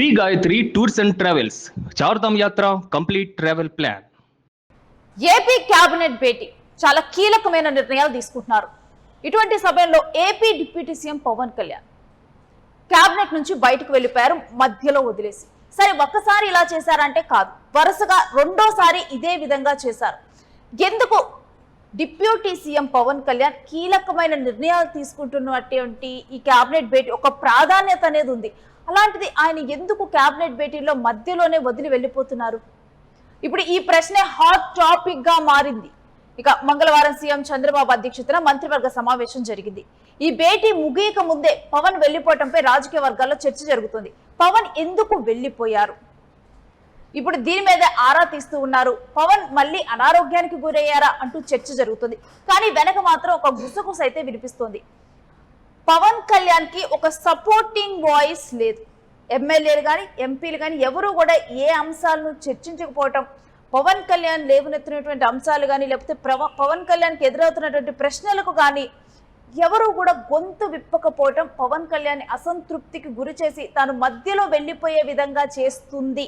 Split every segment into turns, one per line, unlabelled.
Shri Gayatri tours and travels Chardham యాత్ర complete travel plan.
AP cabinet భేటీ చాలా కీలకమైన నిర్ణయాలు తీసుకుంటున్నారు. ఇటువంటి సమయంలో AP deputy CM Pawan Kalyan cabinet నుంచి బయటకు వెళ్ళిపోయారు, మధ్యలో వదిలేసి. సరే, ఒక్కసారి ఇలా చేశారంటే కాదు, వరుసగా రెండోసారి ఇదే విధంగా చేశారు. ఎందుకు డిప్యూటీ సీఎం పవన్ కళ్యాణ్ కీలకమైన నిర్ణయాలు తీసుకుంటున్నటువంటి ఈ కేబినెట్ భేటీ ఒక ప్రాధాన్యత అనేది ఉంది. అలాంటిది ఆయన ఎందుకు కేబినెట్ భేటీలో మధ్యలోనే వదిలి వెళ్ళిపోతున్నారు? ఇప్పుడు ఈ ప్రశ్నే హాట్ టాపిక్ గా మారింది. ఇక మంగళవారం సీఎం చంద్రబాబు అధ్యక్షతన మంత్రివర్గ సమావేశం జరిగింది. ఈ భేటీ ముగియక ముందే పవన్ వెళ్లిపోవటంపై రాజకీయ వర్గాల్లో చర్చ జరుగుతుంది. పవన్ ఎందుకు వెళ్లిపోయారు? ఇప్పుడు దీని మీద ఆరా తీస్తూ ఉన్నారు. పవన్ మళ్ళీ అనారోగ్యానికి గురయ్యారా అంటూ చర్చ జరుగుతుంది. కానీ వెనక మాత్రం ఒక గుసగుస అయితే వినిపిస్తోంది. పవన్ కళ్యాణ్ కి ఒక సపోర్టింగ్ వాయిస్ లేదు. ఎమ్మెల్యేలు కానీ ఎంపీలు కానీ ఎవరు కూడా ఏ అంశాలను చర్చించకపోవటం, పవన్ కళ్యాణ్ లేవనెత్తినటువంటి అంశాలు కానీ లేకపోతే పవన్ కళ్యాణ్కి ఎదురవుతున్నటువంటి ప్రశ్నలకు కానీ ఎవరు కూడా గొంతు విప్పకపోవటం పవన్ కళ్యాణ్ అసంతృప్తికి గురి చేసి తాను మధ్యలో వెళ్ళిపోయే విధంగా చేస్తుంది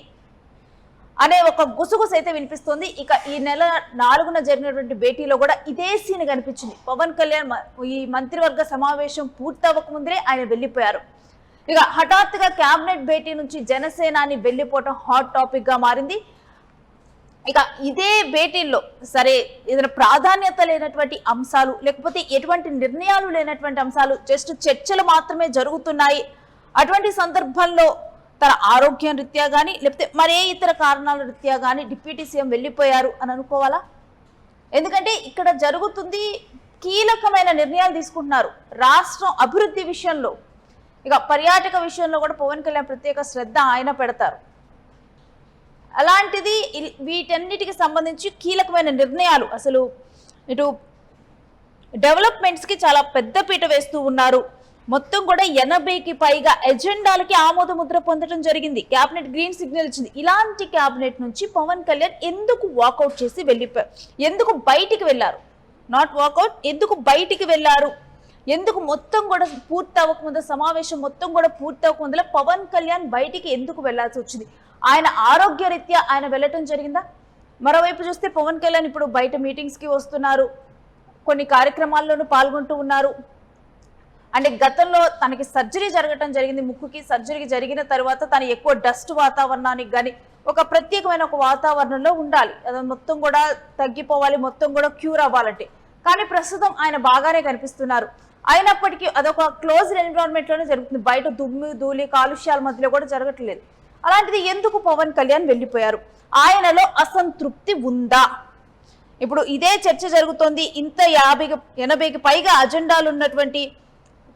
అనే ఒక గుసగుస అయితే వినిపిస్తుంది. ఇక ఈ నెల 4న జరిగినటువంటి భేటీలో కూడా ఇదే సీన్ కనిపించింది. పవన్ కళ్యాణ్ ఈ మంత్రివర్గ సమావేశం పూర్తవక ముందే ఆయన వెళ్ళిపోయారు. ఇక హఠాత్తుగా కేబినెట్ భేటీ నుంచి జనసేనాని వెళ్ళిపోవటం హాట్ టాపిక్ గా మారింది. ఇక ఇదే భేటీల్లో సరే ఏదైనా ప్రాధాన్యత లేనటువంటి అంశాలు లేకపోతే ఎటువంటి నిర్ణయాలు లేనటువంటి అంశాలు జస్ట్ చర్చలు మాత్రమే జరుగుతున్నాయి. అటువంటి సందర్భంలో తన ఆరోగ్యం రీత్యా కానీ లేకపోతే మరే ఇతర కారణాల రీత్యా కానీ డిప్యూటీ సీఎం వెళ్ళిపోయారు అని అనుకోవాలా? ఎందుకంటే ఇక్కడ జరుగుతుంది కీలకమైన నిర్ణయాలు తీసుకుంటున్నారు రాష్ట్రం అభివృద్ధి విషయంలో. ఇక పర్యాటక విషయంలో కూడా పవన్ కళ్యాణ్ ప్రత్యేక శ్రద్ధ ఆయన పెడతారు. అలాంటిది వీటన్నిటికి సంబంధించి కీలకమైన నిర్ణయాలు అసలు ఇటు డెవలప్మెంట్స్కి చాలా పెద్దపీట వేస్తూ ఉన్నారు. మొత్తం కూడా 80కి పైగా ఎజెండాలకి ఆమోద ముద్ర పొందడం జరిగింది. క్యాబినెట్ గ్రీన్ సిగ్నల్ ఇచ్చింది. ఇలాంటి క్యాబినెట్ నుంచి పవన్ కళ్యాణ్ ఎందుకు వాకౌట్ చేసి వెళ్ళిపోయారు? ఎందుకు బయటికి వెళ్ళారు? నాట్ వాకౌట్, ఎందుకు బయటికి వెళ్ళారు? ఎందుకు మొత్తం కూడా పూర్తి అవ్వకముందు సమావేశం మొత్తం కూడా పూర్తి అవ్వకముందులో పవన్ కళ్యాణ్ బయటికి ఎందుకు వెళ్లాల్సి వచ్చింది? ఆయన ఆరోగ్య రీత్యా ఆయన వెళ్ళటం జరిగిందా? మరోవైపు చూస్తే పవన్ కళ్యాణ్ ఇప్పుడు బయట మీటింగ్స్కి వస్తున్నారు, కొన్ని కార్యక్రమాల్లోనూ పాల్గొంటూ ఉన్నారు. అంటే గతంలో తనకి సర్జరీ జరగటం జరిగింది. ముక్కుకి సర్జరీ జరిగిన తర్వాత తను ఎక్కువ డస్ట్ వాతావరణానికి కానీ ఒక ప్రత్యేకమైన ఒక వాతావరణంలో ఉండాలి. అది మొత్తం కూడా తగ్గిపోవాలి, మొత్తం కూడా క్యూర్ అవ్వాలంటే. కానీ ప్రస్తుతం ఆయన బాగానే కనిపిస్తున్నారు. అయినప్పటికీ అదొక క్లోజ్డ్ ఎన్విరాన్మెంట్ లోనే జరుగుతుంది. బయట దుమ్ము ధూళి కాలుష్యాల మధ్యలో కూడా జరగట్లేదు. అలాంటిది ఎందుకు పవన్ కళ్యాణ్ వెళ్ళిపోయారు? ఆయనలో అసంతృప్తి ఉందా? ఇప్పుడు ఇదే చర్చ జరుగుతోంది. ఇంత 80కి పైగా అజెండాలు ఉన్నటువంటి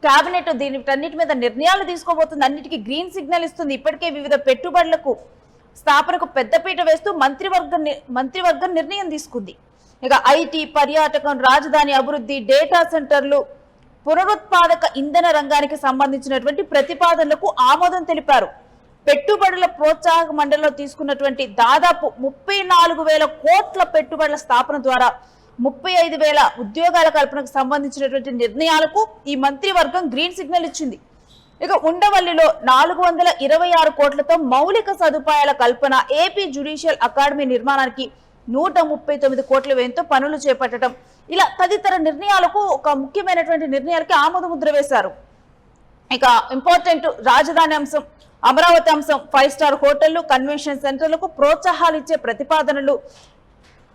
కేబినెట్ దీనిటన్నిటి మీద నిర్ణయాలు తీసుకోబోతుంది. అన్నిటికీ గ్రీన్ సిగ్నల్ ఇస్తుంది. ఇప్పటికే వివిధ పెట్టుబడులకు స్థాపనకు పెద్దపీట వేస్తూ మంత్రివర్గం నిర్ణయం తీసుకుంది. ఇక ఐటీ, పర్యాటకం, రాజధాని అభివృద్ధి, డేటా సెంటర్లు, పునరుత్పాదక ఇంధన రంగానికి సంబంధించినటువంటి ప్రతిపాదనలకు ఆమోదం తెలిపారు. పెట్టుబడుల ప్రోత్సాహక మండలిలో తీసుకున్నటువంటి దాదాపు 34,000 కోట్ల పెట్టుబడుల స్థాపన ద్వారా 35,000 ఉద్యోగాల కల్పనకు సంబంధించినటువంటి నిర్ణయాలకు ఈ మంత్రివర్గం గ్రీన్ సిగ్నల్ ఇచ్చింది. ఇక ఉండవల్లిలో 426 కోట్లతో మౌలిక సదుపాయాల కల్పన, ఏపీ జ్యుడిషియల్ అకాడమీ నిర్మాణానికి 139 కోట్ల వ్యయంతో పనులు చేపట్టడం, ఇలా తదితర నిర్ణయాలకు ఒక ముఖ్యమైనటువంటి నిర్ణయాలకి ఆమోద ముద్ర వేశారు. ఇక ఇంపార్టెంట్ రాజధాని అంశం, అమరావతి అంశం, 5 స్టార్ హోటళ్లు, కన్వెన్షన్ సెంటర్లకు ప్రోత్సాహాలు ఇచ్చే ప్రతిపాదనలు,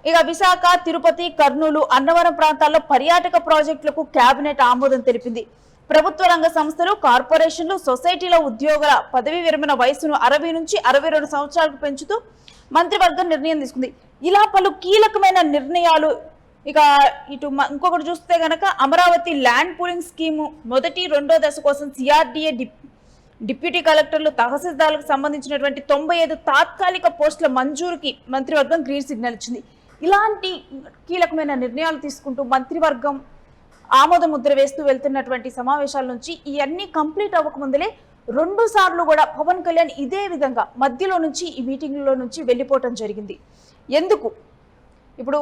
ఇక విశాఖ, తిరుపతి, కర్నూలు, అన్నవరం ప్రాంతాల్లో పర్యాటక ప్రాజెక్టులకు కేబినెట్ ఆమోదం తెలిపింది. ప్రభుత్వ రంగ సంస్థలు, కార్పొరేషన్లు, సొసైటీల ఉద్యోగుల పదవీ విరమణ వయసును 60 నుంచి 62 సంవత్సరాలకు పెంచుతూ మంత్రివర్గం నిర్ణయం తీసుకుంది. ఇలా పలు కీలకమైన నిర్ణయాలు. ఇక ఇటు ఇంకొకటి చూస్తే గనక అమరావతి ల్యాండ్ పూలింగ్ స్కీము మొదటి, రెండో దశ కోసం సిఆర్డీఏ డిప్యూటీ కలెక్టర్లు, తహసీల్దార్లకు సంబంధించినటువంటి 95 తాత్కాలిక పోస్టుల మంజూరుకి మంత్రివర్గం గ్రీన్ సిగ్నల్ ఇచ్చింది. ఇలాంటి కీలకమైన నిర్ణయాలు తీసుకుంటూ మంత్రివర్గం ఆమోద ముద్ర వేస్తూ వెళ్తున్నటువంటి సమావేశాల నుంచి ఇవన్నీ కంప్లీట్ అవ్వకముందులే 2 సార్లు కూడా పవన్ కళ్యాణ్ ఇదే విధంగా మధ్యలో నుంచి ఈ మీటింగ్లో నుంచి వెళ్ళిపోవటం జరిగింది. ఎందుకు? ఇప్పుడు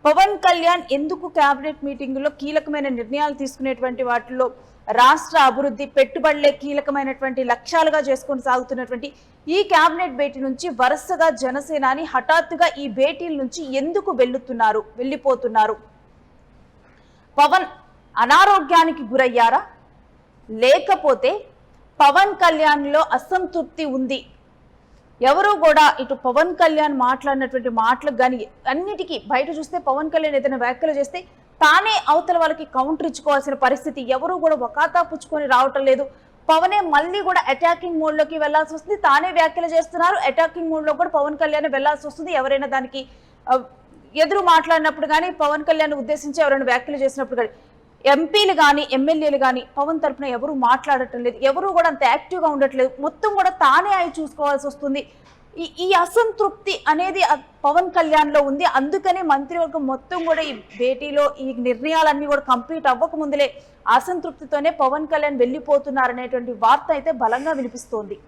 పవన్ కళ్యాణ్ ఎందుకు కేబినెట్ మీటింగులో కీలకమైన నిర్ణయాలు తీసుకునేటువంటి వాటిలో రాష్ట్ర అభివృద్ధి పెట్టుబడులే కీలకమైనటువంటి లక్ష్యాలుగా చేసుకొని సాగుతున్నటువంటి ఈ కేబినెట్ భేటీ నుంచి వరుసగా జనసేనాని హఠాత్తుగా ఈ భేటీల నుంచి ఎందుకు వెళ్ళిపోతున్నారు? పవన్ అనారోగ్యానికి గురయ్యారా, లేకపోతే పవన్ కళ్యాణ్లో అసంతృప్తి ఉంది? ఎవరు కూడా ఇటు పవన్ కళ్యాణ్ మాట్లాడినటువంటి మాటలకు కానీ అన్నిటికీ బయట చూస్తే పవన్ కళ్యాణ్ ఏదైనా వ్యాఖ్యలు చేస్తే తానే అవతల వాళ్ళకి కౌంటర్ ఇచ్చుకోవాల్సిన పరిస్థితి, ఎవరు కూడా వకాతా పుచ్చుకొని రావటం లేదు. పవనే మళ్ళీ కూడా అటాకింగ్ మోడ్ లోకి వెళ్లాల్సి వస్తుంది, తానే వ్యాఖ్యలు చేస్తున్నారు. అటాకింగ్ మోడ్ లో కూడా పవన్ కళ్యాణ్ వెళ్లాల్సి వస్తుంది. ఎవరైనా దానికి ఎదురు మాట్లాడినప్పుడు కానీ, పవన్ కళ్యాణ్ ఉద్దేశించి ఎవరైనా వ్యాఖ్యలు చేసినప్పుడు కానీ, ఎంపీలు కానీ ఎమ్మెల్యేలు కానీ పవన్ తరపున ఎవరు మాట్లాడటం లేదు, ఎవరు కూడా అంత యాక్టివ్గా ఉండట్లేదు. మొత్తం కూడా తానే అయి చూసుకోవాల్సి వస్తుంది. ఈ అసంతృప్తి అనేది పవన్ కళ్యాణ్ లో ఉంది. అందుకనే మంత్రివర్గం మొత్తం కూడా ఈ భేటీలో ఈ నిర్ణయాలన్నీ కూడా కంప్లీట్ అవ్వక ముందులే అసంతృప్తితోనే పవన్ కళ్యాణ్ వెళ్ళిపోతున్నారనేటువంటి వార్త అయితే బలంగా వినిపిస్తోంది.